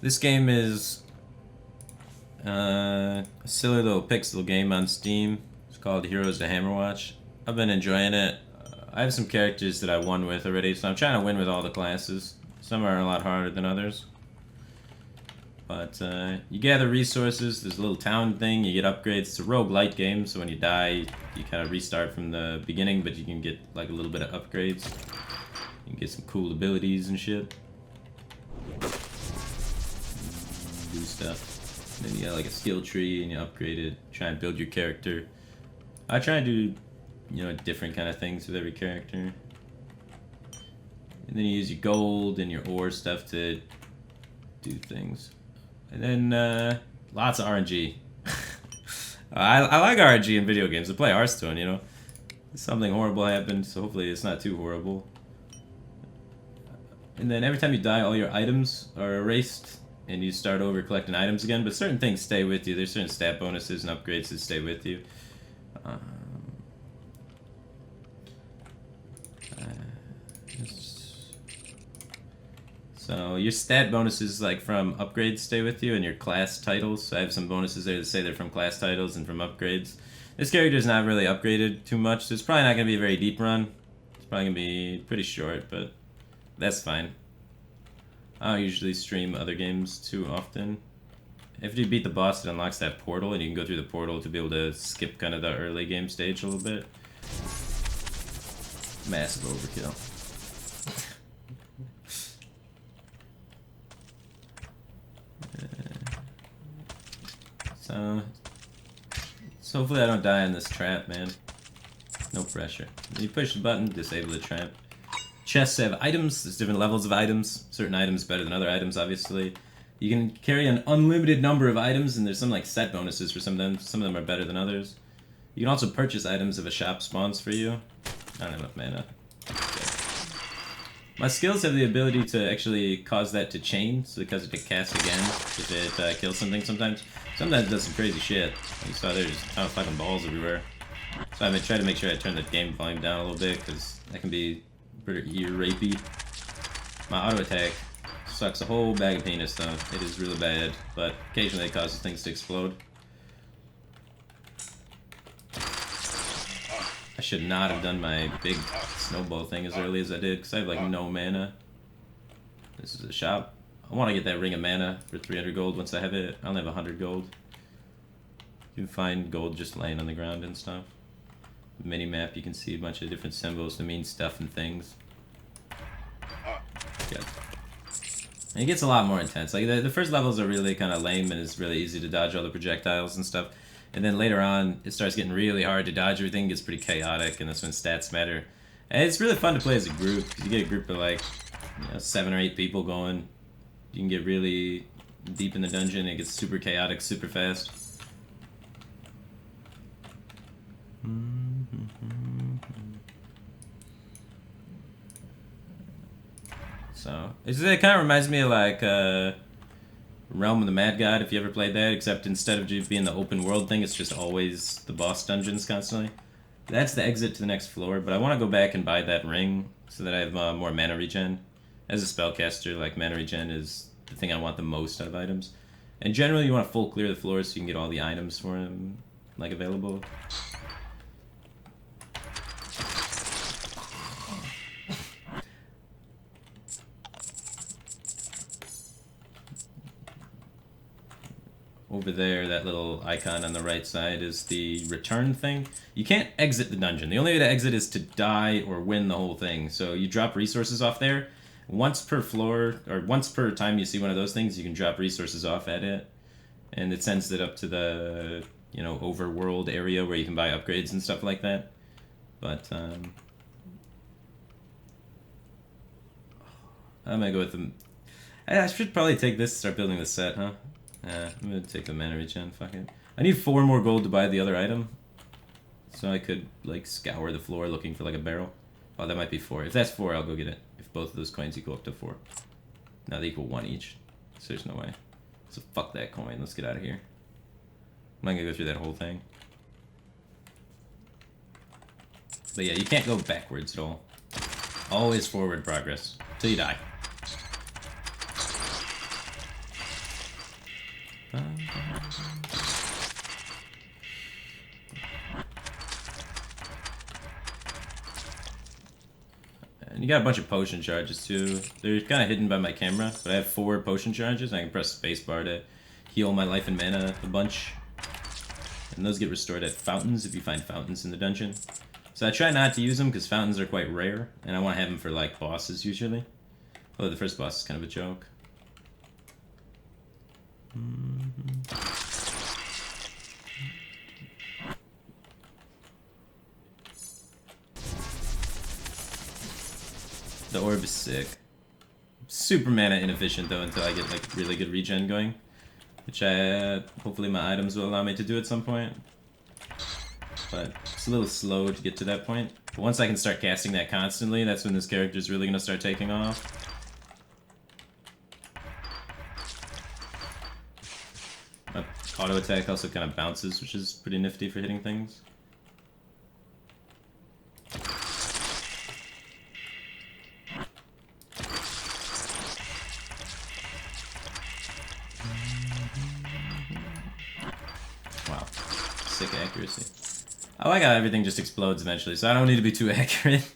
This game is a silly little pixel game on Steam. It's called Heroes to Hammerwatch. I've been enjoying it. I have some characters that I won with already, so I'm trying to win with all the classes. Some are a lot harder than others. But you gather resources, there's a little town thing, you get upgrades. It's a roguelite game, so when you die, you kind of restart from the beginning, but you can get like a little bit of upgrades. You can get some cool abilities and shit. Do stuff. And then you got like a skill tree and you upgrade it, try and build your character. I try and do, you know, different kind of things with every character. And then you use your gold and your ore stuff to do things. And then, lots of RNG. I like RNG in video games. I play Hearthstone, you know. Something horrible happened, so hopefully it's not too horrible. And then every time you die, all your items are erased, and you start over collecting items again, but certain things stay with you. There's certain stat bonuses and upgrades that stay with you. So your stat bonuses like from upgrades stay with you, and your class titles. So I have some bonuses there that say they're from class titles and from upgrades. This character's not really upgraded too much, so it's probably not going to be a very deep run. It's probably going to be pretty short, but that's fine. I don't usually stream other games too often. After you beat the boss, it unlocks that portal, and you can go through the portal to be able to skip kind of the early game stage a little bit. Massive overkill. So hopefully I don't die in this trap, man. No pressure. When you push the button, disable the trap. Chests have items. There's different levels of items. Certain items better than other items, obviously. You can carry an unlimited number of items, and there's some like set bonuses for some of them. Some of them are better than others. You can also purchase items if a shop spawns for you. I don't have enough mana. Okay. My skills have the ability to actually cause that to chain, so because it can cast again if it kills something sometimes. Sometimes it does some crazy shit. Like you saw there's a ton of fucking balls everywhere. So I'm gonna try to make sure I turn the game volume down a little bit, because that can be pretty ear rapey. My auto attack sucks a whole bag of penis though. It is really bad, but occasionally it causes things to explode. I should not have done my big snowball thing as early as I did, because I have like no mana. This is a shop. I want to get that ring of mana for 300 gold once I have it. I only have 100 gold. You can find gold just laying on the ground and stuff. The mini map, you can see a bunch of different symbols to mean stuff and things. Yeah. And it gets a lot more intense. Like the first levels are really kind of lame, and it's really easy to dodge all the projectiles and stuff. And then later on, it starts getting really hard to dodge everything. It gets pretty chaotic, and that's when stats matter. And it's really fun to play as a group. You get a group of like 7 or 8 people going. You can get really deep in the dungeon. It gets super chaotic, super fast. So it kind of reminds me of like Realm of the Mad God, if you ever played that, except instead of just being the open world thing, it's just always the boss dungeons constantly. That's the exit to the next floor, but I want to go back and buy that ring so that I have more mana regen. As a spellcaster, like, mana regen is the thing I want the most out of items. And generally you want to full clear the floor so you can get all the items for them, like, available. Over there, that little icon on the right side is the return thing. You can't exit the dungeon. The only way to exit is to die or win the whole thing. So you drop resources off there. Once per floor, or once per time you see one of those things, you can drop resources off at it. And it sends it up to the, you know, overworld area where you can buy upgrades and stuff like that. But, I'm gonna go with them. I should probably take this and start building the set, huh? I'm gonna take the mana regen, fuck it. I need 4 more gold to buy the other item. So I could, like, scour the floor looking for, like, a barrel. Oh, that might be 4. If that's 4, I'll go get it. If both of those coins equal up to 4. Now they equal 1 each. So there's no way. So fuck that coin, let's get out of here. I'm not gonna go through that whole thing. But yeah, you can't go backwards at all. Always forward progress. Till you die. And you got a bunch of potion charges too. They're kind of hidden by my camera, but I have 4 potion charges. I can press spacebar to heal my life and mana a bunch. And those get restored at fountains if you find fountains in the dungeon. So I try not to use them because fountains are quite rare, and I want to have them for like bosses usually. Although the first boss is kind of a joke. The orb is sick. Super mana inefficient though until I get like really good regen going. Which hopefully my items will allow me to do at some point. But it's a little slow to get to that point. But once I can start casting that constantly, that's when this character is really going to start taking off. My auto attack also kind of bounces, which is pretty nifty for hitting things. Wow, sick accuracy. I like how everything just explodes eventually, so I don't need to be too accurate.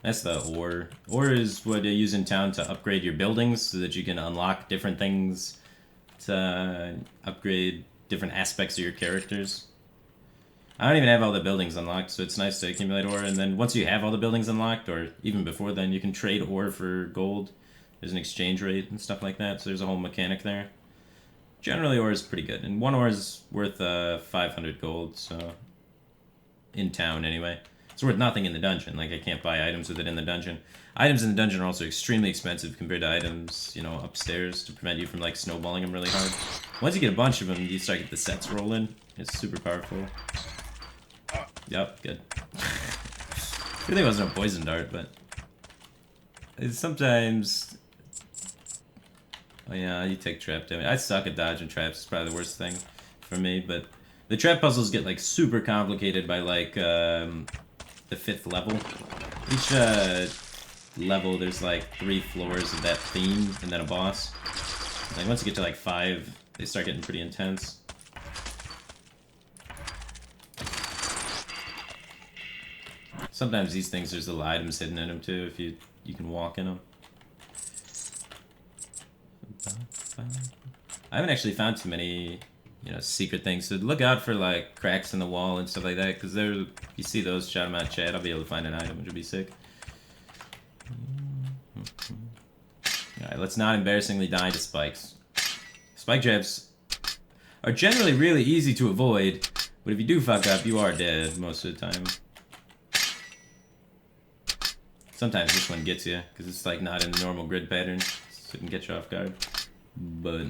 That's the ore. Ore is what they use in town to upgrade your buildings so that you can unlock different things to upgrade different aspects of your characters. I don't even have all the buildings unlocked, so it's nice to accumulate ore, and then once you have all the buildings unlocked, or even before then, you can trade ore for gold. There's an exchange rate and stuff like that, so there's a whole mechanic there. Generally, ore is pretty good, and 1 ore is worth 500 gold, so... in town, anyway. It's worth nothing in the dungeon, like I can't buy items with it in the dungeon. Items in the dungeon are also extremely expensive compared to items, you know, upstairs to prevent you from, like, snowballing them really hard. Once you get a bunch of them, you start to get the sets rolling. It's super powerful. Yep, good. Really wasn't a poison dart, but it's sometimes. Oh yeah, you take trap damage. I suck at dodging traps. It's probably the worst thing for me. But the trap puzzles get like super complicated by like the 5th level. Each level, there's like 3 floors of that theme, and then a boss. Like once you get to like 5, they start getting pretty intense. Sometimes these things, there's little items hidden in them too, if you can walk in them. I haven't actually found too many, you know, secret things, so look out for like cracks in the wall and stuff like that, because there, if you see those, shout them out, chat. I'll be able to find an item, which would be sick. Alright, let's not embarrassingly die to spikes. Spike traps are generally really easy to avoid, but if you do fuck up, you are dead most of the time. Sometimes this one gets you, because it's like not in the normal grid pattern, so it can get you off guard. But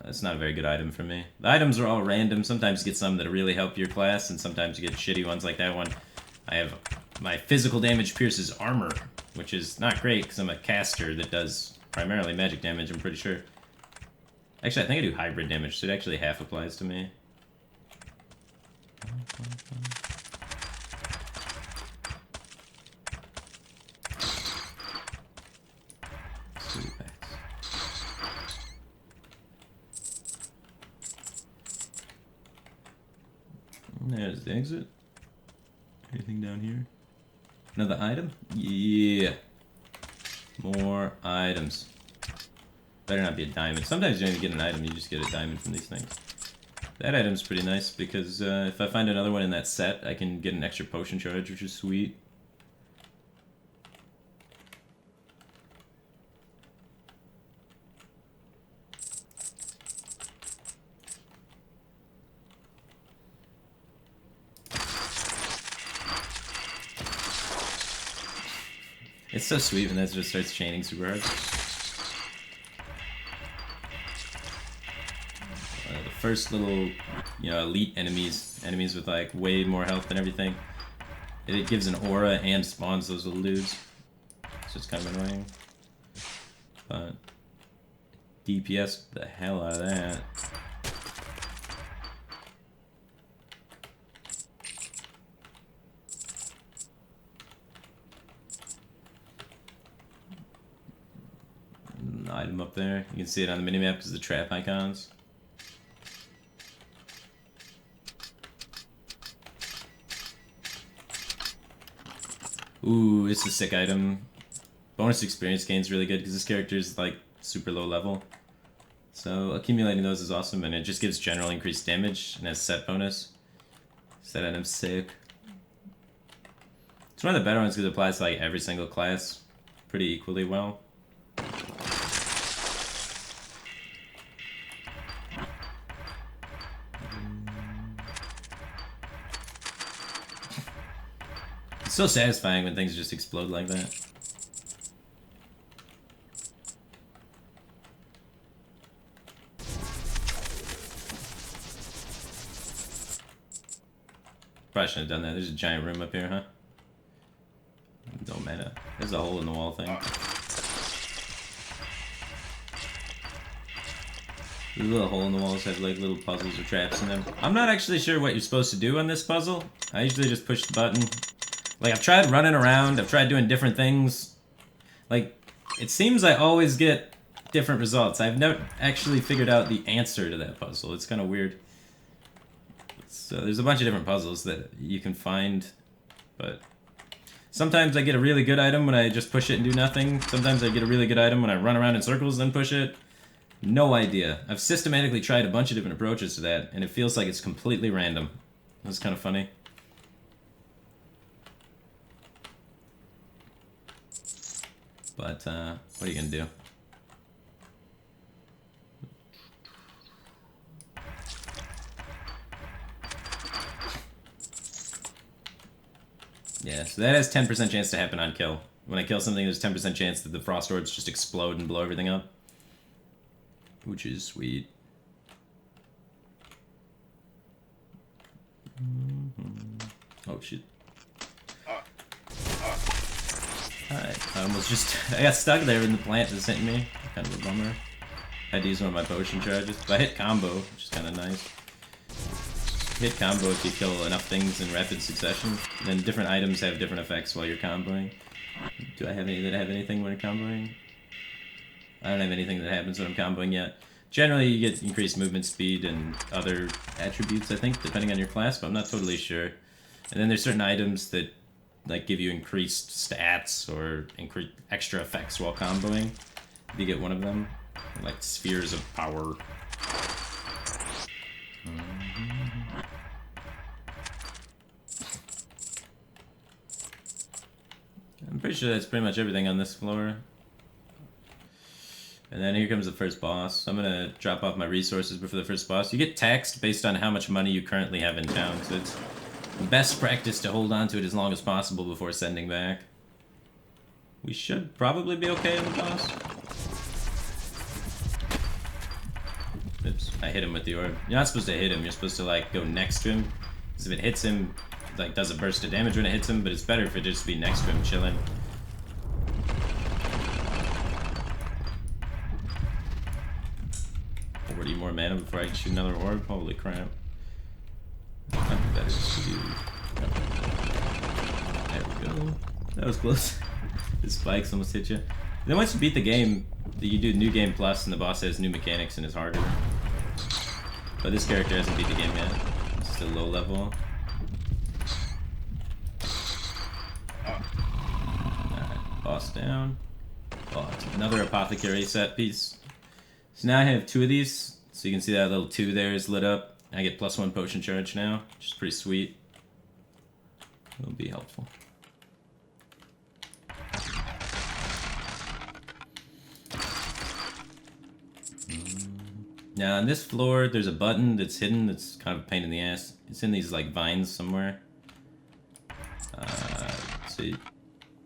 it's not a very good item for me. The items are all random. Sometimes you get some that really help your class, and sometimes you get shitty ones like that one. I have my physical damage pierces armor, which is not great because I'm a caster that does primarily magic damage, I'm pretty sure. Actually, I think I do hybrid damage, so it actually half applies to me. There's the exit. Anything down here? Another item? Yeah. More items. Better not be a diamond. Sometimes you don't even get an item, you just get a diamond from these things. That item's pretty nice because if I find another one in that set, I can get an extra potion charge, which is sweet. It's so sweet when that just starts chaining super hard. The first little, you know, elite enemies with like way more health than everything. It gives an aura and spawns those little dudes. So it's kind of annoying. But DPS the hell out of that. item up there. You can see it on the minimap because of the trap icons. Ooh, it's a sick item. Bonus experience gain is really good because this character is like super low level. So accumulating those is awesome, and it just gives general increased damage and has set bonus. Set item's sick. It's one of the better ones because it applies to like every single class pretty equally well. It's so satisfying when things just explode like that. Probably shouldn't have done that. There's a giant room up here, huh? Don't matter. There's a hole in the wall thing. The little hole in the walls have like little puzzles or traps in them. I'm not actually sure what you're supposed to do on this puzzle. I usually just push the button. Like, I've tried running around, I've tried doing different things. Like, it seems I always get different results. I've never actually figured out the answer to that puzzle. It's kind of weird. So there's a bunch of different puzzles that you can find, but sometimes I get a really good item when I just push it and do nothing. Sometimes I get a really good item when I run around in circles and push it. No idea. I've systematically tried a bunch of different approaches to that, and it feels like it's completely random. That's kind of funny. But, what are you gonna do? Yeah, so that has 10% chance to happen on kill. When I kill something, there's 10% chance that the frost orbs just explode and blow everything up. Which is sweet. Oh, shit. Alright, I got stuck there in the plant that sent me. Kind of a bummer. I had to use one of my potion charges. But I hit combo, which is kind of nice. Hit combo if you kill enough things in rapid succession. Then different items have different effects while you're comboing. Do I have any that have anything when I'm comboing? I don't have anything that happens when I'm comboing yet. Generally, you get increased movement speed and other attributes, I think, depending on your class, but I'm not totally sure. And then there's certain items that like give you increased stats or extra effects while comboing. If you get one of them, like spheres of power. I'm pretty sure that's pretty much everything on this floor. And then here comes the first boss. I'm gonna drop off my resources before the first boss. You get taxed based on how much money you currently have in town, so it's best practice to hold on to it as long as possible before sending back. We should probably be okay on the boss. Oops, I hit him with the orb. You're not supposed to hit him, you're supposed to like go next to him. Because if it hits him, it like does a burst of damage when it hits him, but it's better if it just be next to him chilling. 40 more mana before I can shoot another orb. Holy crap. Might be better to do. There we go. That was close. The spikes almost hit you. Then once you beat the game, you do New Game Plus and the boss has new mechanics and is harder. But this character hasn't beat the game yet. It's still low level. Alright, boss down. Oh, it's another apothecary set piece. So now I have 2 of these. So you can see that little 2 there is lit up. I get +1 potion charge now, which is pretty sweet. It'll be helpful. Now on this floor, there's a button that's hidden that's kind of a pain in the ass. It's in these like vines somewhere. So if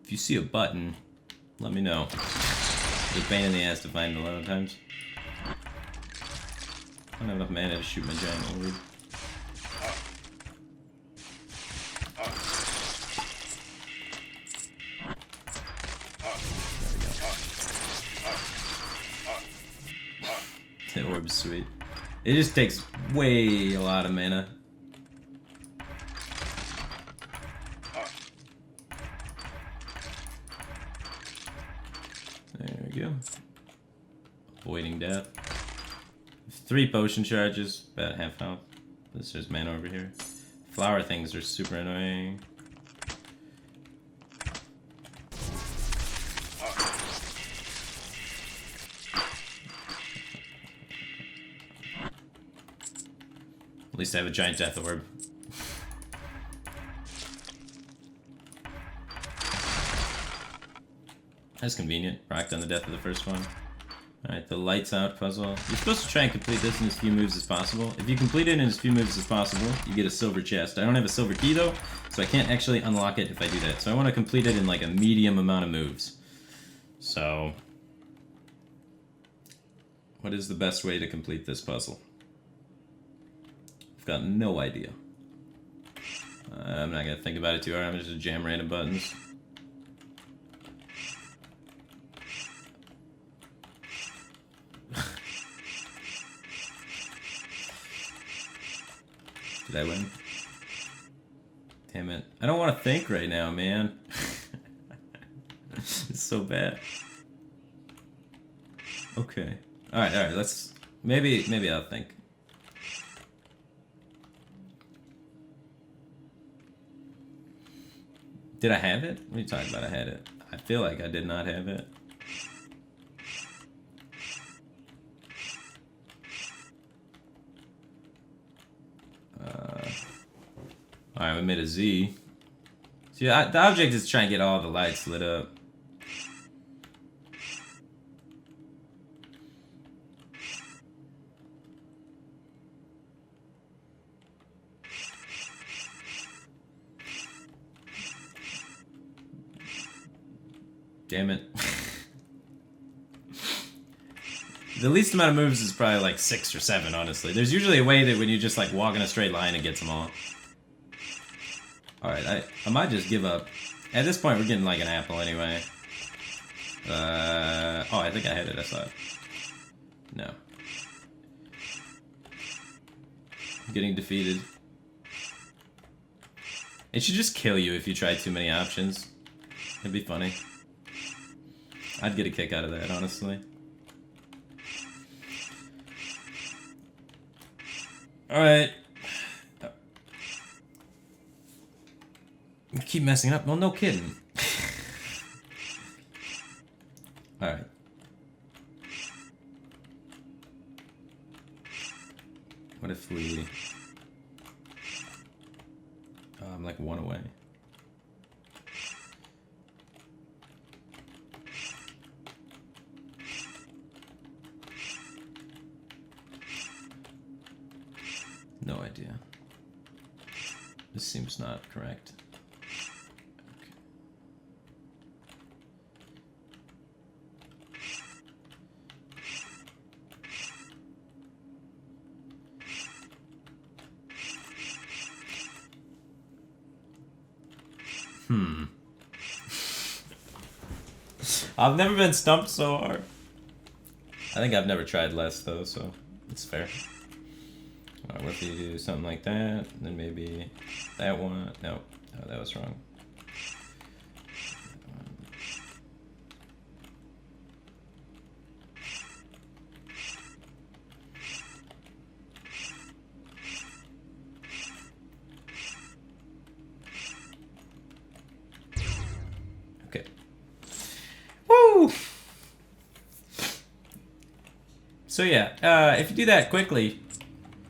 you see a button, let me know. It's a pain in the ass to find a lot of times. I don't have enough mana to shoot my giant orb. That orb's sweet. It just takes way a lot of mana. There we go. Avoiding death. 3 potion charges, about half health. There's mana over here. Flower things are super annoying. At least I have a giant death orb. That's convenient. Rocked on the death of the first one. Alright, the lights out puzzle. You're supposed to try and complete this in as few moves as possible. If you complete it in as few moves as possible, you get a silver chest. I don't have a silver key though, so I can't actually unlock it if I do that. So I want to complete it in like a medium amount of moves. So, what is the best way to complete this puzzle? I've got no idea. I'm not going to think about it too hard. I'm just going to jam random buttons. Did I win? Damn it. I don't want to think right now, man. It's so bad. Okay. Alright, let's... Maybe I'll think. Did I have it? What are you talking about? I had it. I feel like I did not have it. Alright, we made a Z. See, the object is trying to get all the lights lit up. Damn it. The least amount of moves is probably like 6 or 7, honestly. There's usually a way that when you just like walk in a straight line, it gets them all. Alright, I might just give up. At this point, we're getting like an apple anyway. Oh, I think I had it, I saw it. No. I'm getting defeated. It should just kill you if you try too many options. It'd be funny. I'd get a kick out of that, honestly. Alright. Keep messing up. Well, no kidding. Alright. What if we... I'm like 1 away. No idea. This seems not correct. Okay. I've never been stumped so hard. I think I've never tried less though, so it's fair. Alright, what if you do something like that, and then maybe that one? No, that was wrong. Okay. Woo! So yeah, if you do that quickly,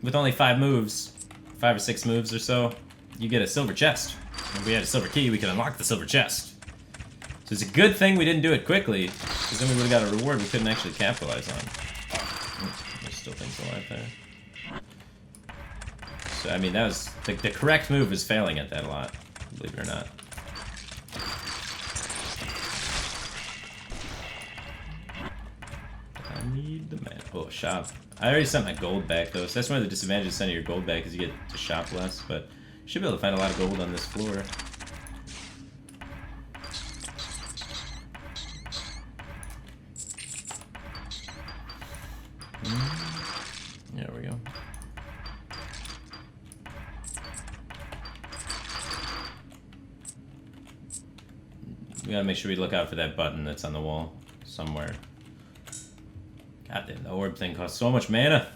with only 5 moves, 5 or 6 moves or so, you get a silver chest. If we had a silver key, we could unlock the silver chest. So it's a good thing we didn't do it quickly, because then we would have got a reward we couldn't actually capitalize on. There's still things alive there. So, I mean, that was... The correct move is failing at that a lot, believe it or not. I need the man. Oh, shop. I already sent my gold back though, so that's one of the disadvantages of sending your gold back, is you get to shop less, but you should be able to find a lot of gold on this floor. There we go. We gotta make sure we look out for that button that's on the wall somewhere. God damn, the orb thing costs so much mana.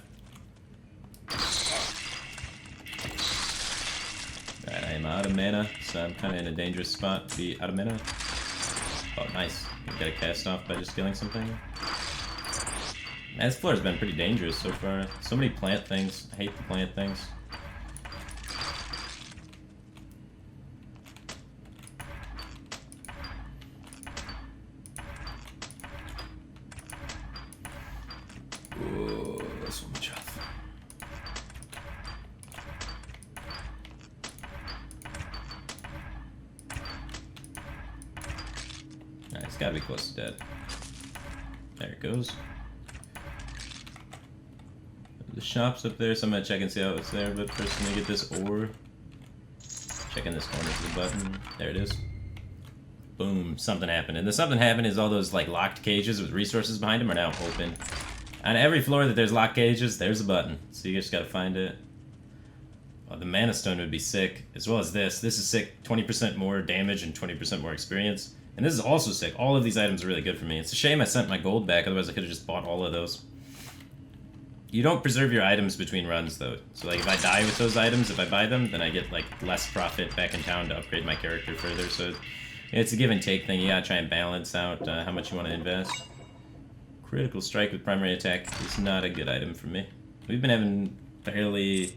Alright, I am out of mana, so I'm kind of in a dangerous spot to be out of mana. Oh, nice. You get a cast off by just killing something. Man, this floor has been pretty dangerous so far. So many plant things. I hate the plant things. Ooh, that's so much health. Alright, it's gotta be close to dead. There it goes. The shop's up there, so I'm gonna check and see how it's there, but first I'm gonna get this ore. Checking this corner for the button. There it is. Boom, something happened. And the something happened is all those like locked cages with resources behind them are now open. On every floor that there's locked cages, there's a button. So you just gotta find it. Oh, the mana stone would be sick, as well as this. This is sick, 20% more damage and 20% more experience. And this is also sick. All of these items are really good for me. It's a shame I sent my gold back, otherwise I could have just bought all of those. You don't preserve your items between runs, though. So, like, if I die with those items, if I buy them, then I get, like, less profit back in town to upgrade my character further. So, it's a give and take thing. You gotta try and balance out how much you want to invest. Critical strike with primary attack is not a good item for me. We've been having fairly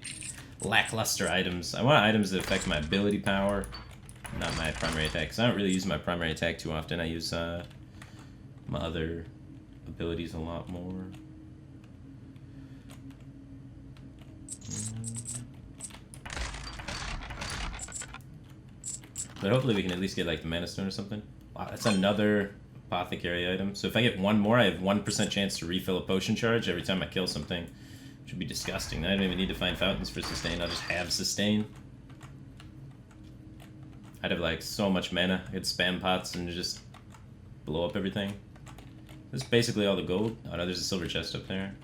lackluster items. I want items that affect my ability power, not my primary attack. Because I don't really use my primary attack too often. I use my other abilities a lot more. But hopefully we can at least get like the mana stone or something. Wow, that's another apothecary item. So if I get one more, I have 1% chance to refill a potion charge every time I kill something. Which would be disgusting. I don't even need to find fountains for sustain. I'll just have sustain. I'd have like so much mana. I could spam pots and just blow up everything. This is basically all the gold. Oh no, there's a silver chest up there.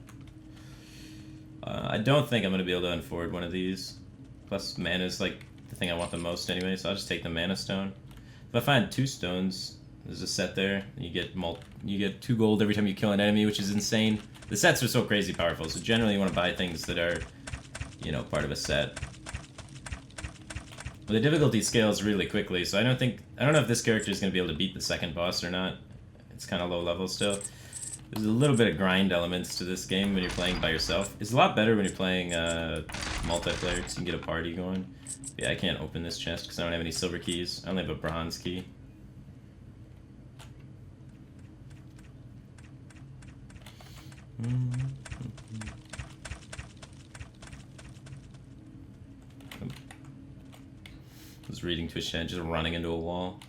I don't think I'm going to be able to unforward one of these. Plus, mana is like the thing I want the most anyway, so I'll just take the mana stone. If I find 2 stones, there's a set there. You get 2 gold every time you kill an enemy, which is insane. The sets are so crazy powerful, so generally you want to buy things that are, you know, part of a set. But the difficulty scales really quickly, so I don't know if this character is going to be able to beat the second boss or not. It's kind of low level still. There's a little bit of grind elements to this game when you're playing by yourself. It's a lot better when you're playing multiplayer, because you can get a party going. But yeah, I can't open this chest because I don't have any silver keys. I only have a bronze key. I was reading to a shed, just running into a wall.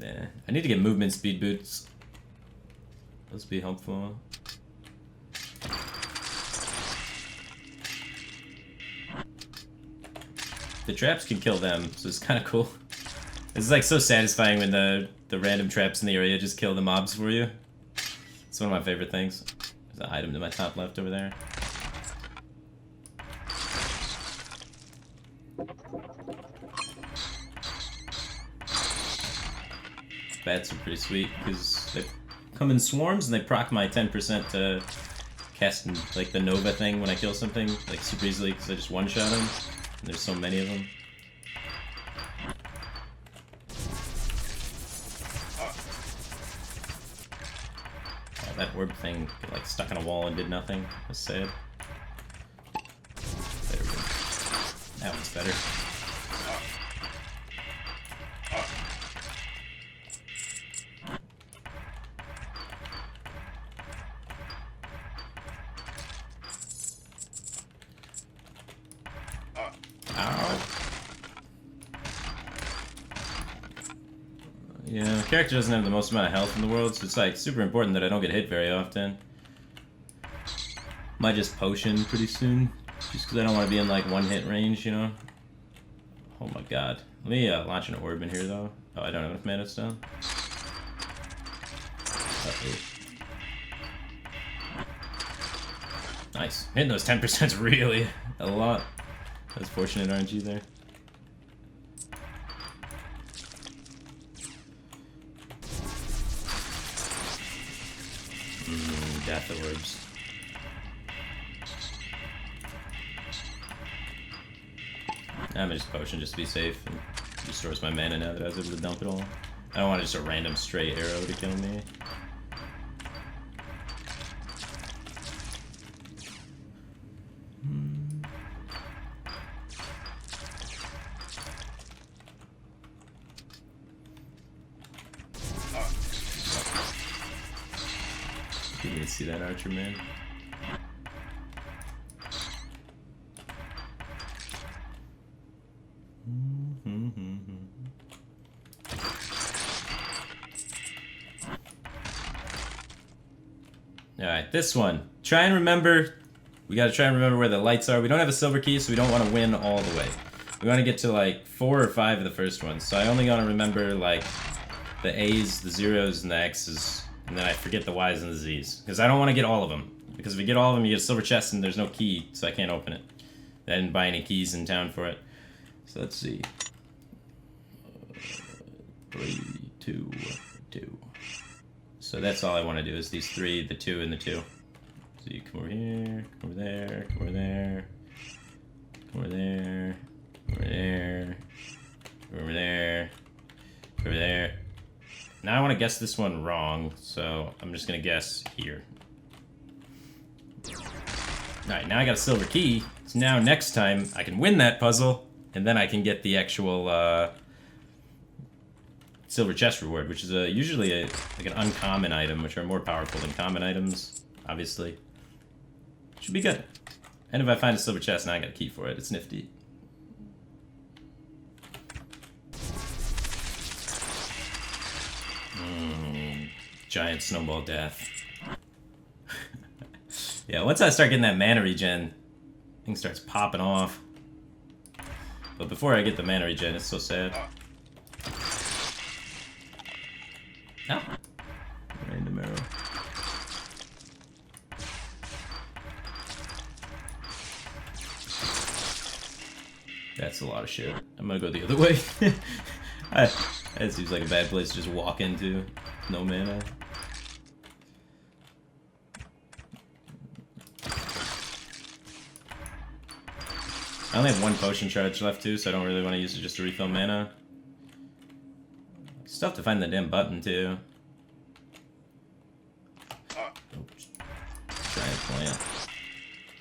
Yeah. I need to get movement speed boots. Those would be helpful. The traps can kill them, so it's kind of cool. It's like so satisfying when the random traps in the area just kill the mobs for you. It's one of my favorite things. There's an item to my top left over there. Bats are pretty sweet because they come in swarms and they proc my 10% to cast like the Nova thing when I kill something like super easily because I just one-shot them. And there's so many of them. Oh, that orb thing got, like stuck in a wall and did nothing. That's sad. There we go. That one's better. Yeah, the character doesn't have the most amount of health in the world, so it's like super important that I don't get hit very often. Might just potion pretty soon, just because I don't want to be in like one-hit range, you know? Oh my god. Let me launch an orb in here though. Oh, I don't have enough mana still. Nice. Hitting those 10% is really a lot. That was fortunate RNG there. I'm gonna just potion just to be safe and restores my mana now that I was able to dump it all. I don't want just a random stray arrow to kill me. You didn't see that archer, man. Alright, this one. Try and remember. We gotta try and remember where the lights are. We don't have a silver key, so we don't want to win all the way. We want to get to like 4 or 5 of the first ones. So I only gotta remember like the A's, the zeros, and the X's. And then I forget the Y's and the Z's. Because I don't want to get all of them. Because if we get all of them, you get a silver chest and there's no key, so I can't open it. I didn't buy any keys in town for it. So let's see. 3, 2, 2. So that's all I want to do is these 3, the 2, and the 2. So you come over here, come over there, come over there, come over there, come over there, come over there, come over there. Now I want to guess this one wrong, so I'm just going to guess here. Alright, now I got a silver key, so now next time I can win that puzzle, and then I can get the actual silver chest reward, which is usually like an uncommon item, which are more powerful than common items, obviously. Should be good. And if I find a silver chest, now I got a key for it. It's nifty. Giant snowball death. Yeah, once I start getting that mana regen, thing starts popping off. But before I get the mana regen, it's so sad. Oh. Random arrow. That's a lot of shit. I'm gonna go the other way. That seems like a bad place to just walk into. No mana. I only have 1 potion charge left too, so I don't really want to use it just to refill mana. It's tough to find the damn button too. Oops. Giant plant.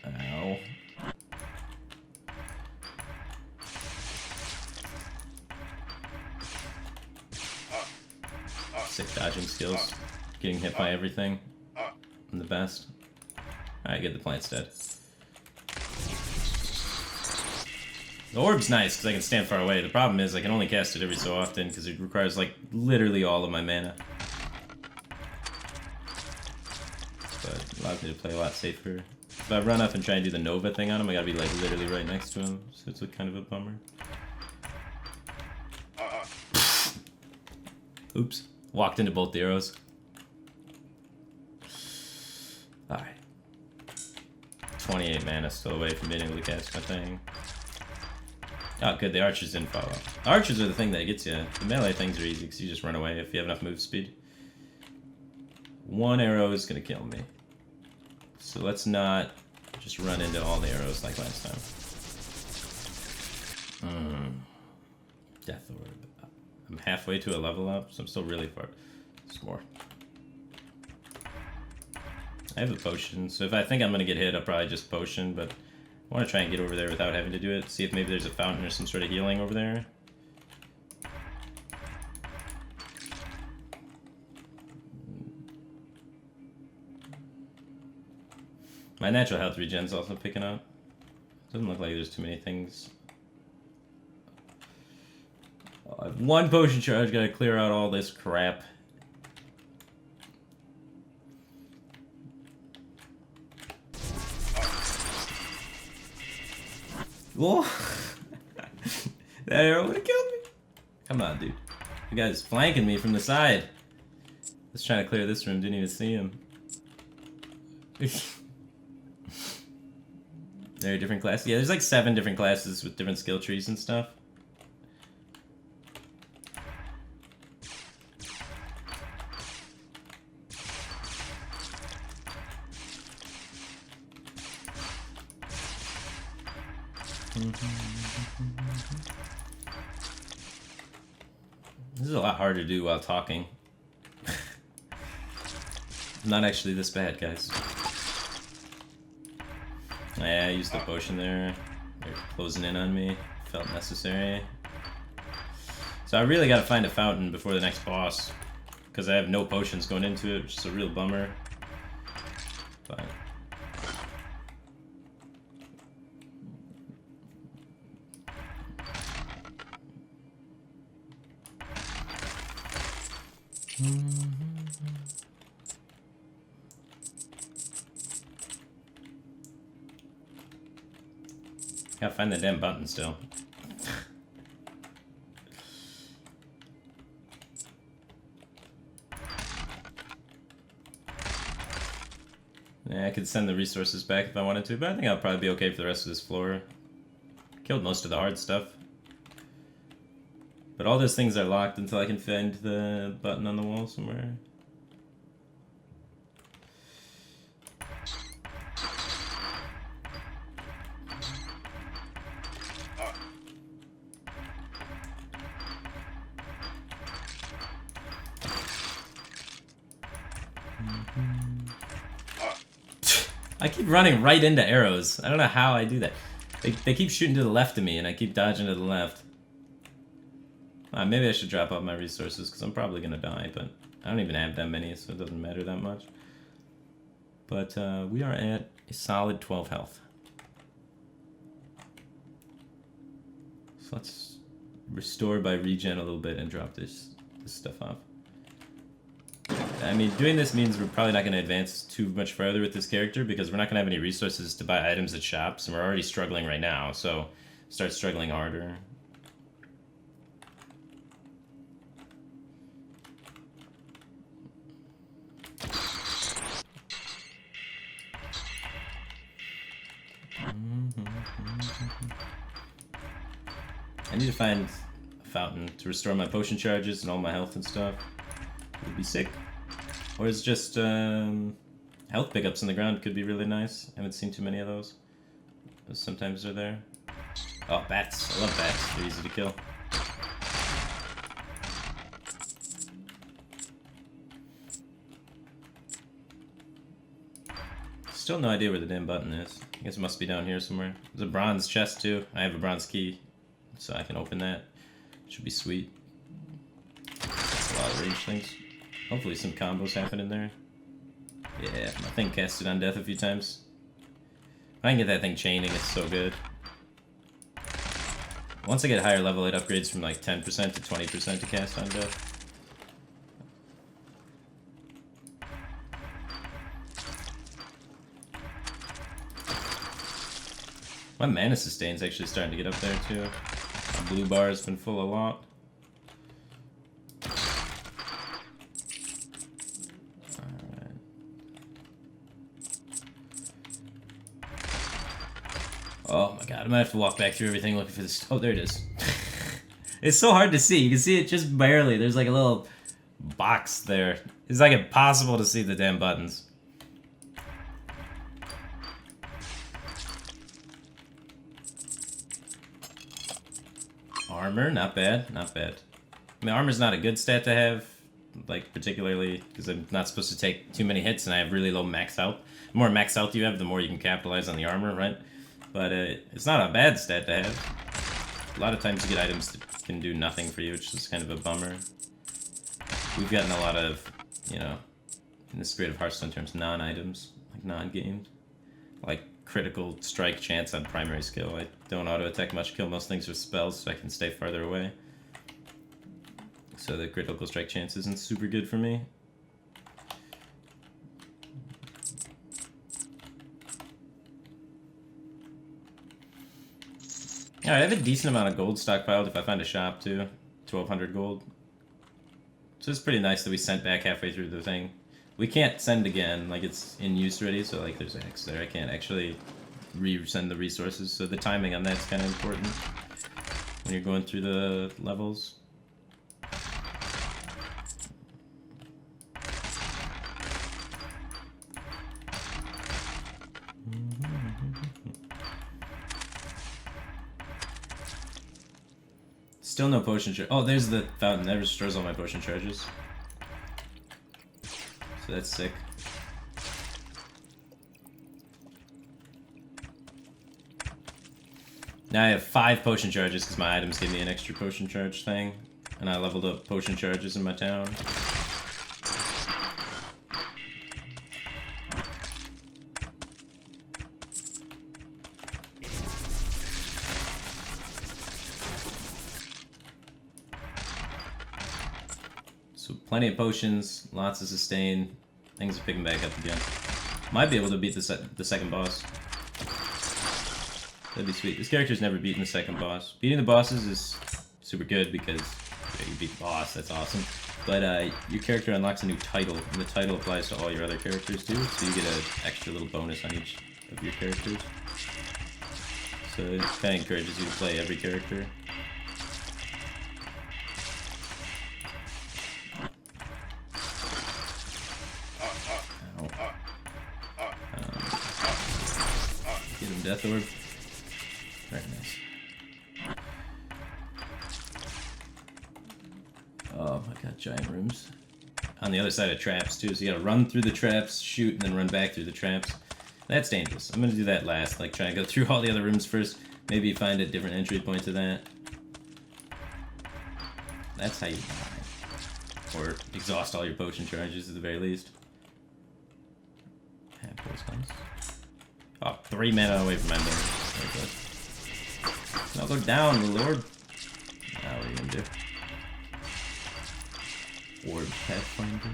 Ow. Sick dodging skills. Getting hit by everything. I'm the best. Alright, get the plants dead. The orb's nice because I can stand far away. The problem is I can only cast it every so often because it requires like literally all of my mana. But it allows me to play a lot safer. If I run up and try and do the Nova thing on him, I gotta be like literally right next to him. So it's kind of a bummer. Oops. Walked into both the arrows. Alright. 28 mana still away from being able to cast my thing. Oh, good, the archers didn't follow. Archers are the thing that gets you. The melee things are easy because you just run away if you have enough move speed. 1 arrow is going to kill me. So let's not just run into all the arrows like last time. Death Orb. I'm halfway to a level up, so I'm still really far. There's more. I have a potion, so if I think I'm going to get hit, I'll probably just potion, but I want to try and get over there without having to do it. See if maybe there's a fountain or some sort of healing over there. My natural health regen's also picking up. Doesn't look like there's too many things. I have 1 potion charge, gotta clear out all this crap. Whoa! That arrow would've killed me. Come on, dude. The guy's flanking me from the side. Let's try to clear this room, didn't even see him. There are different classes. Yeah, there's like 7 different classes with different skill trees and stuff. This is a lot harder to do while talking. Not actually this bad, guys. Yeah, I used the potion there. They're closing in on me. Felt necessary. So I really gotta find a fountain before the next boss, because I have no potions going into it, which is a real bummer. But gotta find the damn button still. Yeah, I could send the resources back if I wanted to, but I think I'll probably be okay for the rest of this floor. Killed most of the hard stuff. But all those things are locked until I can find the button on the wall somewhere. I keep running right into arrows. I don't know how I do that. They keep shooting to the left of me, and I keep dodging to the left. Maybe I should drop off my resources, because I'm probably going to die, but I don't even have that many, so it doesn't matter that much. But we are at a solid 12 health. So let's restore by regen a little bit and drop this stuff off. I mean, doing this means we're probably not going to advance too much further with this character, because we're not going to have any resources to buy items at shops, and we're already struggling right now, so start struggling harder. I need to find a fountain to restore my potion charges and all my health and stuff. It would be sick. Or it's just health pickups in the ground could be really nice. I haven't seen too many of those. Sometimes they're there. Oh, bats. I love bats. They're easy to kill. Still no idea where the damn button is. I guess it must be down here somewhere. There's a bronze chest too. I have a bronze key, so I can open that. Should be sweet. That's a lot of range things. Hopefully some combos happen in there. Yeah, my thing casted on death a few times. If I can get that thing chaining, it's so good. Once I get higher level, it upgrades from like 10% to 20% to cast on death. My mana sustain's actually starting to get up there too. The blue bar has been full a lot. Alright. Oh my god, I might have to walk back through everything looking for this. Oh, there it is. It's so hard to see. You can see it just barely. There's like a little box there. It's like impossible to see the damn buttons. Armor, not bad, not bad. I mean, armor's not a good stat to have, like, particularly because I'm not supposed to take too many hits and I have really low max health. The more max health you have, the more you can capitalize on the armor, right? But it's not a bad stat to have. A lot of times you get items that can do nothing for you, which is kind of a bummer. We've gotten a lot of, you know, in the spirit of Hearthstone terms, non-items, like non-games. Like critical strike chance on primary skill. I don't auto-attack much, kill most things with spells, so I can stay farther away. So the critical strike chance isn't super good for me. Alright, I have a decent amount of gold stockpiled if I find a shop too. 1200 gold. So it's pretty nice that we sent back halfway through the thing. We can't send again, like it's in use already, so like there's an X there. I can't actually re-send the resources, so the timing on that's kind of important when you're going through the levels. Still no potion charge. Oh, there's the fountain. That restores all my potion charges. So that's sick. Now I have 5 potion charges because my items give me an extra potion charge thing. And I leveled up potion charges in my town. So plenty of potions, lots of sustain. Things are picking back up again. Might be able to beat the second boss. That'd be sweet. This character's never beaten the second boss. Beating the bosses is super good because you beat the boss, that's awesome. But your character unlocks a new title, and the title applies to all your other characters too, so you get an extra little bonus on each of your characters. So it kind of encourages you to play every character. Get him Death Orb. Very nice. Oh my god, giant rooms. On the other side of traps too, so you gotta run through the traps, shoot, and then run back through the traps. That's dangerous. I'm gonna do that last, like try and go through all the other rooms first, maybe find a different entry point to that. That's how you die. Or exhaust all your potion charges at the very least. Oh, 3 mana away from ending. Very good. Now go down, the Lord. Now what are you gonna do? Orb Pathfinder.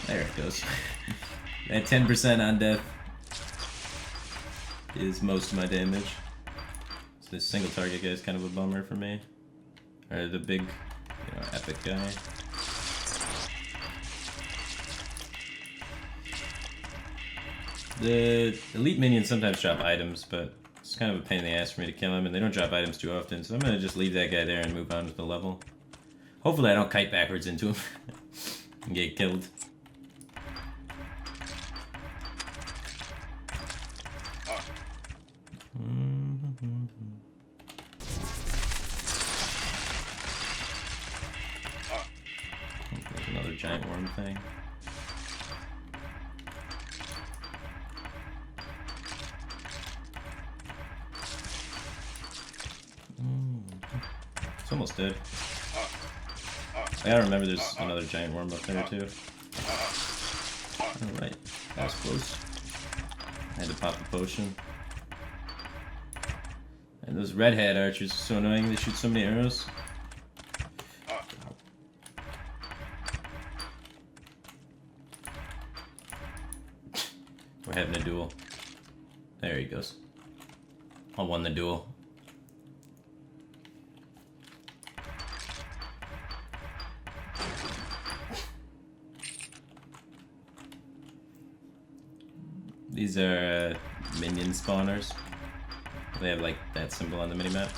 There it goes. At 10% on death is most of my damage. So this single target guy is kind of a bummer for me. Or the big, epic guy. The elite minions sometimes drop items, but it's kind of a pain in the ass for me to kill him, and they don't drop items too often, so I'm gonna just leave that guy there and move on with the level. Hopefully I don't kite backwards into him and get killed. There's another giant worm thing. It's almost dead. I gotta remember there's another giant worm up there too. Alright, that was close. I had to pop a potion. And those red hat archers are so annoying, they shoot so many arrows. We're having a duel. There he goes. I won the duel. These are minion spawners. They have like that symbol on the minimap.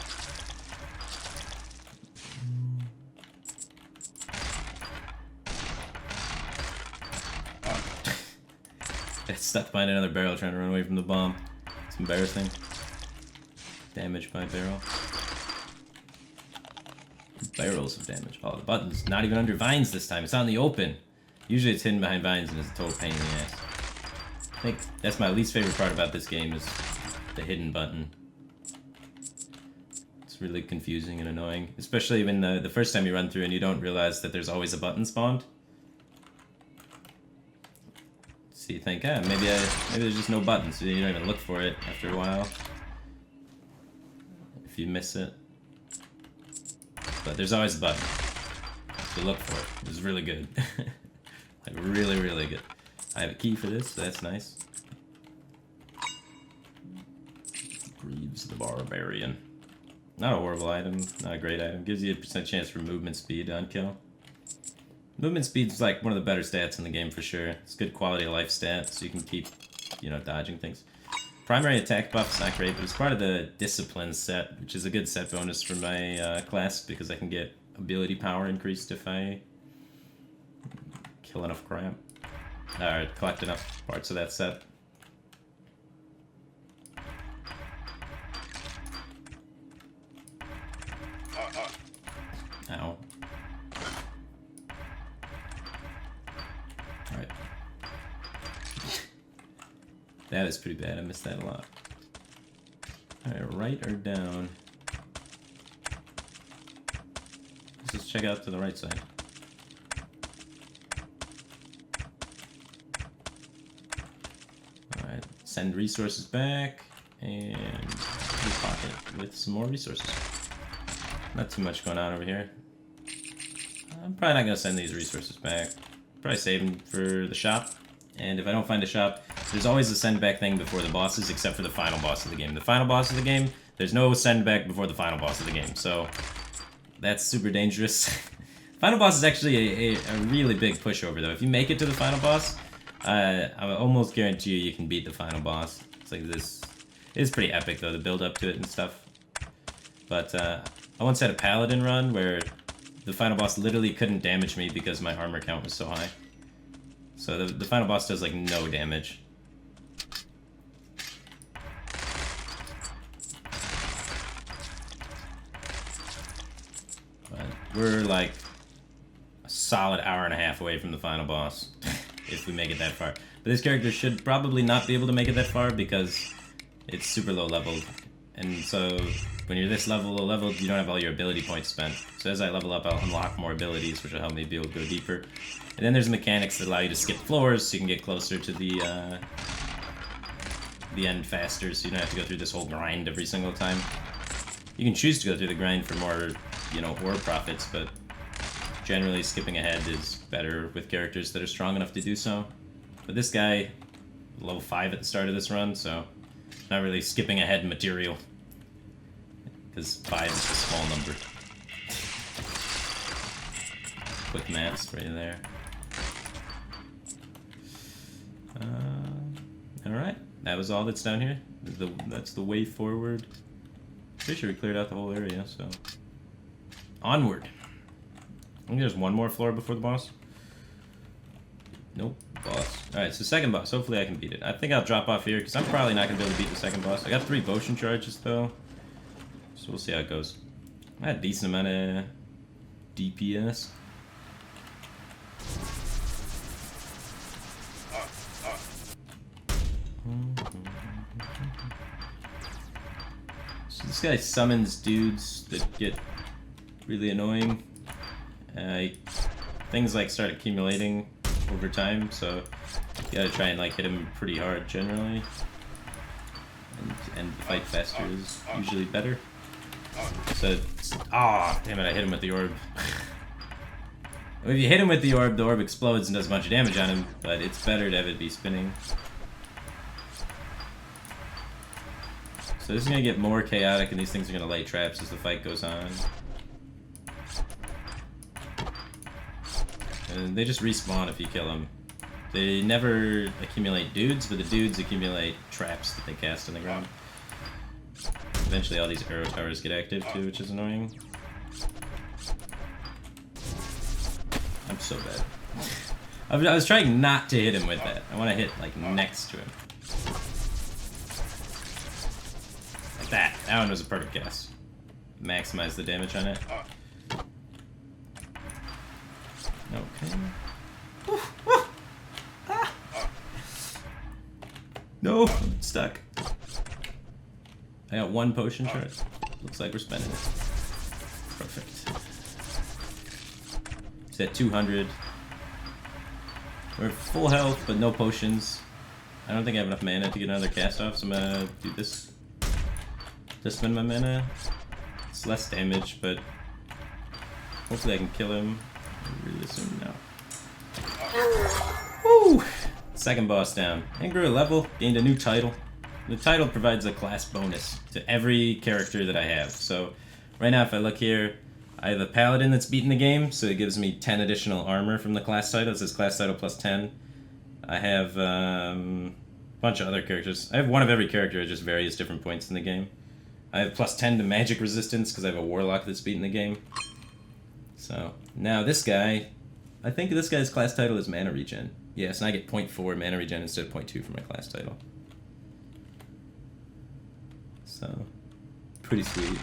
Got stuck behind another barrel trying to run away from the bomb. It's embarrassing. Damage by barrel. Barrels of damage. Oh, the button's not even under vines this time. It's out in the open. Usually it's hidden behind vines and it's a total pain in the ass. I think that's my least favorite part about this game is the hidden button. It's really confusing and annoying, especially when the first time you run through and you don't realize that there's always a button spawned. So you think, maybe there's just no button, so you don't even look for it after a while. If you miss it. But there's always a button. So look for it. It's really good. Like really, really good. I have a key for this, so that's nice. Greaves the Barbarian. Not a horrible item, not a great item. Gives you a % chance for movement speed on kill. Movement speed is like one of the better stats in the game for sure. It's good quality of life stat, so you can keep, dodging things. Primary attack buff is not great, but it's part of the discipline set, which is a good set bonus for my class because I can get ability power increased if I kill enough crap. Or collect enough parts of that set. Ow. Alright. That is pretty bad, I missed that a lot. Alright, right or down? Let's just check out to the right side. Alright, send resources back, and pocket with some more resources. Not too much going on over here. I'm probably not going to send these resources back. Probably save them for the shop. And if I don't find a shop, there's always a send back thing before the bosses, except for the final boss of the game. The final boss of the game, there's no send back before the final boss of the game. So that's super dangerous. Final boss is actually a really big pushover, though. If you make it to the final boss, I almost guarantee you can beat the final boss. It's like this. It's pretty epic, though, the build up to it and stuff. But I once had a paladin run where the final boss literally couldn't damage me because my armor count was so high. So the final boss does like no damage. But we're like a solid hour and a half away from the final boss if we make it that far. But this character should probably not be able to make it that far because it's super low leveled. And so when you're this low leveled, you don't have all your ability points spent. So as I level up, I'll unlock more abilities, which will help me be able to go deeper. And then there's mechanics that allow you to skip floors, so you can get closer to the end faster, so you don't have to go through this whole grind every single time. You can choose to go through the grind for more, you know, ore profits, but generally skipping ahead is better with characters that are strong enough to do so. But this guy, level 5 at the start of this run, so not really skipping ahead material. Because 5 is a small number. Quick maths for you there. Alright, that was all that's down here. That's the way forward. Pretty sure we cleared out the whole area, so... Onward! I think there's one more floor before the boss. Nope, boss. Alright, so second boss. Hopefully I can beat it. I think I'll drop off here, because I'm probably not going to be able to beat the second boss. I got 3 potion charges, though. So we'll see how it goes. I had a decent amount of DPS. So this guy summons dudes that get really annoying. Things like start accumulating over time, so you gotta try and like hit him pretty hard generally. And fight faster is usually better. So, damn it, I hit him with the orb. If you hit him with the orb explodes and does a bunch of damage on him, but it's better to have it be spinning. So this is gonna get more chaotic and these things are gonna lay traps as the fight goes on. And they just respawn if you kill them. They never accumulate dudes, but the dudes accumulate traps that they cast on the ground. Eventually all these arrow towers get active too, which is annoying. I'm so bad. I was trying not to hit him with that. I want to hit like next to him. Like that. That one was a perfect guess. Maximize the damage on it. Okay. No, I'm stuck. I got 1 potion chart. Looks like we're spending it. Perfect. It's at 200. We're at full health, but no potions. I don't think I have enough mana to get another cast off, so I'm gonna do this. Just spend my mana. It's less damage, but hopefully I can kill him really soon now. Woo! Second boss down. And grew a level, gained a new title. The title provides a class bonus to every character that I have. So right now if I look here, I have a paladin that's beaten the game, so it gives me 10 additional armor from the class title. It says class title plus 10. I have a bunch of other characters. I have one of every character at just various different points in the game. I have plus 10 to magic resistance because I have a warlock that's beaten the game. So now this guy, I think this guy's class title is mana regen. Yes, and I get 0.4 mana regen instead of 0.2 for my class title. So, pretty sweet.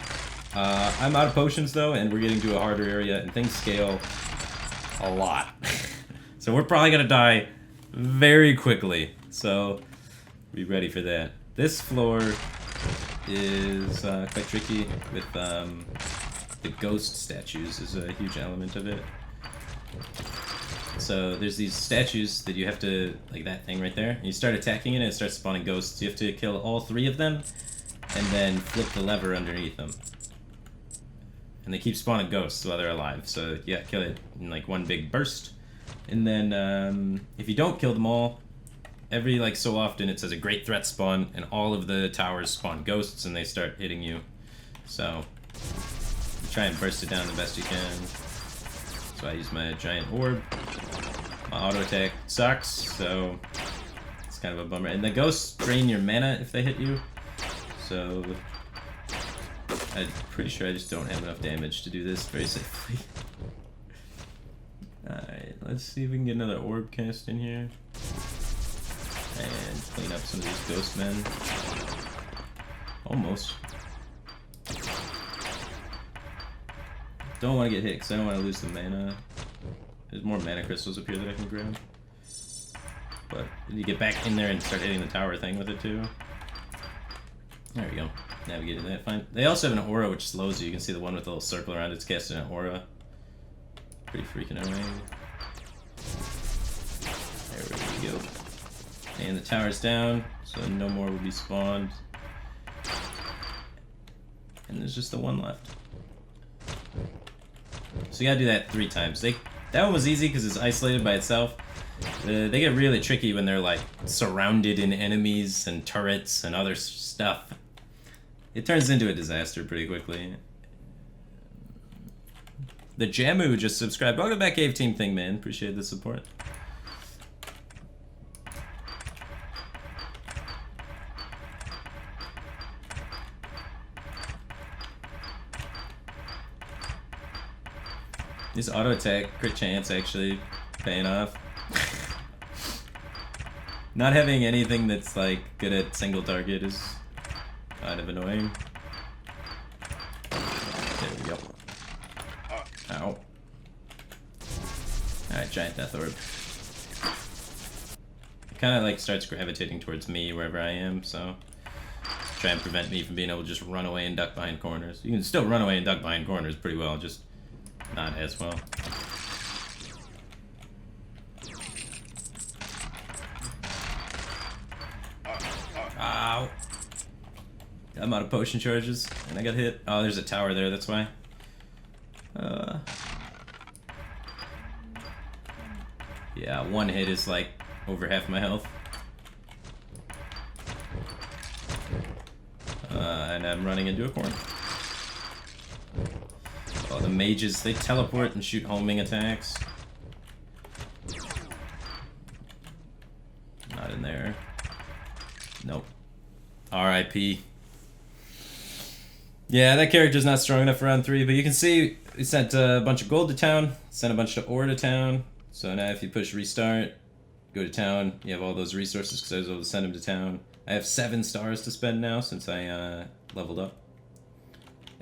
I'm out of potions though, and we're getting to a harder area, and things scale a lot. So we're probably gonna die very quickly. So, be ready for that. This floor is quite tricky with the ghost statues is a huge element of it. So there's these statues that you have to, like that thing right there, and you start attacking it and it starts spawning ghosts. You have to kill all 3 of them and then flip the lever underneath them. And they keep spawning ghosts while they're alive, so yeah, kill it in like one big burst. And then if you don't kill them all, every like so often it says a great threat spawn and all of the towers spawn ghosts and they start hitting you. So try and burst it down the best you can. So I use my giant orb. My auto attack sucks, so it's kind of a bummer. And the ghosts drain your mana if they hit you. So I'm pretty sure I just don't have enough damage to do this very safely. Alright, let's see if we can get another orb cast in here. And clean up some of these ghost men. Almost. Don't want to get hit because I don't want to lose the mana. There's more mana crystals up here that I can grab. But you get back in there and start hitting the tower thing with it too. There we go. Navigating that fine. They also have an aura which slows you. You can see the one with the little circle around it's casting an aura. Pretty freaking annoying. There we go. And the tower's down, so no more will be spawned. And there's just the one left. So you gotta do that 3 times. That one was easy because it's isolated by itself. They get really tricky when they're like surrounded in enemies and turrets and other stuff. It turns into a disaster pretty quickly. The Jamu just subscribed. Welcome back, Cave Team Thing, man. Appreciate the support. This auto attack, crit chance, actually paying off. Not having anything that's like good at single target is kind of annoying. There we go. Ow. Alright, giant death orb. It kind of like starts gravitating towards me wherever I am, so try and prevent me from being able to just run away and duck behind corners. You can still run away and duck behind corners pretty well, just not as well. Ow. I'm out of potion charges, and I got hit. Oh, there's a tower there, that's why. Yeah, one hit is like over half my health. And I'm running into a corner. Oh, the mages, they teleport and shoot homing attacks. Not in there. Nope. R.I.P. Yeah, that character's not strong enough for round 3, but you can see we sent a bunch of gold to town, sent a bunch of ore to town. So now if you push restart, go to town, you have all those resources because I was able to send them to town. I have 7 stars to spend now since I leveled up.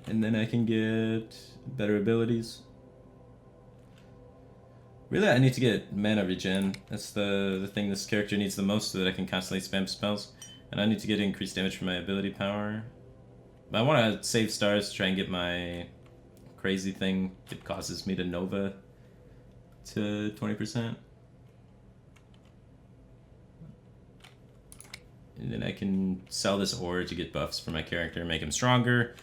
And then I can get better abilities. Really, I need to get mana regen. That's the thing this character needs the most so that I can constantly spam spells. And I need to get increased damage from my ability power. But I want to save stars to try and get my crazy thing that causes me to Nova to 20%. And then I can sell this ore to get buffs for my character, make him stronger,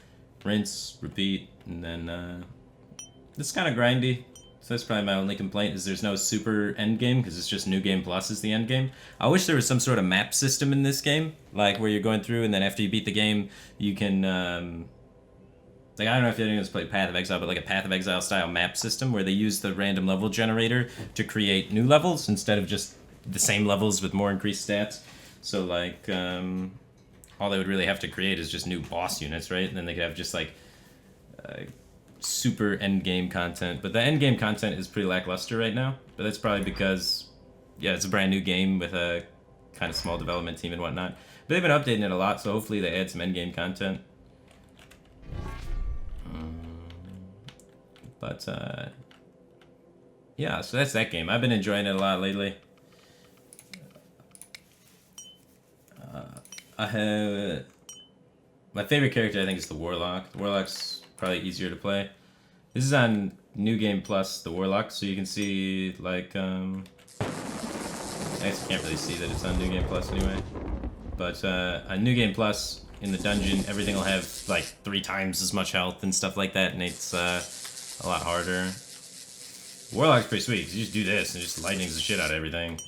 rinse, repeat, and then this is kind of grindy. So that's probably my only complaint, is there's no super end game, because it's just New Game Plus is the end game. I wish there was some sort of map system in this game, like where you're going through and then after you beat the game, you can, like I don't know if anyone's played Path of Exile, but like a Path of Exile style map system where they use the random level generator to create new levels instead of just the same levels with more increased stats. So like, all they would really have to create is just new boss units, right? And then they could have just like, super end game content, but the end game content is pretty lackluster right now. But that's probably because, yeah, it's a brand new game with a kind of small development team and whatnot. But they've been updating it a lot, so hopefully they add some end game content. But yeah, so that's that game. I've been enjoying it a lot lately. I have my favorite character. I think is the Warlock. The Warlock's probably easier to play. This is on New Game Plus, the Warlock, so you can see like I guess you can't really see that it's on New Game Plus anyway. But on New Game Plus, in the dungeon, everything will have like 3 times as much health and stuff like that, and it's a lot harder. Warlock's pretty sweet, 'cause you just do this and just lightnings the shit out of everything.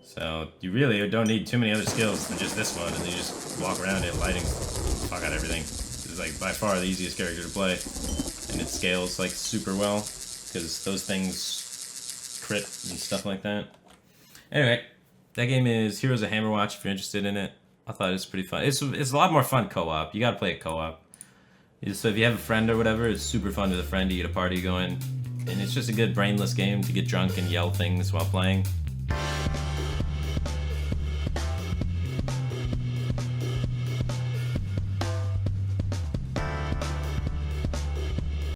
So you really don't need too many other skills than just this one, and then you just walk around and lightning the fuck out of everything. It's like by far the easiest character to play, and it scales like super well because those things crit and stuff like that. Anyway, that game is Heroes of Hammerwatch. If you're interested in it, I thought it was pretty fun. It's a lot more fun co-op. You gotta play it co-op. So if you have a friend or whatever, it's super fun with a friend to get a party going, and it's just a good brainless game to get drunk and yell things while playing.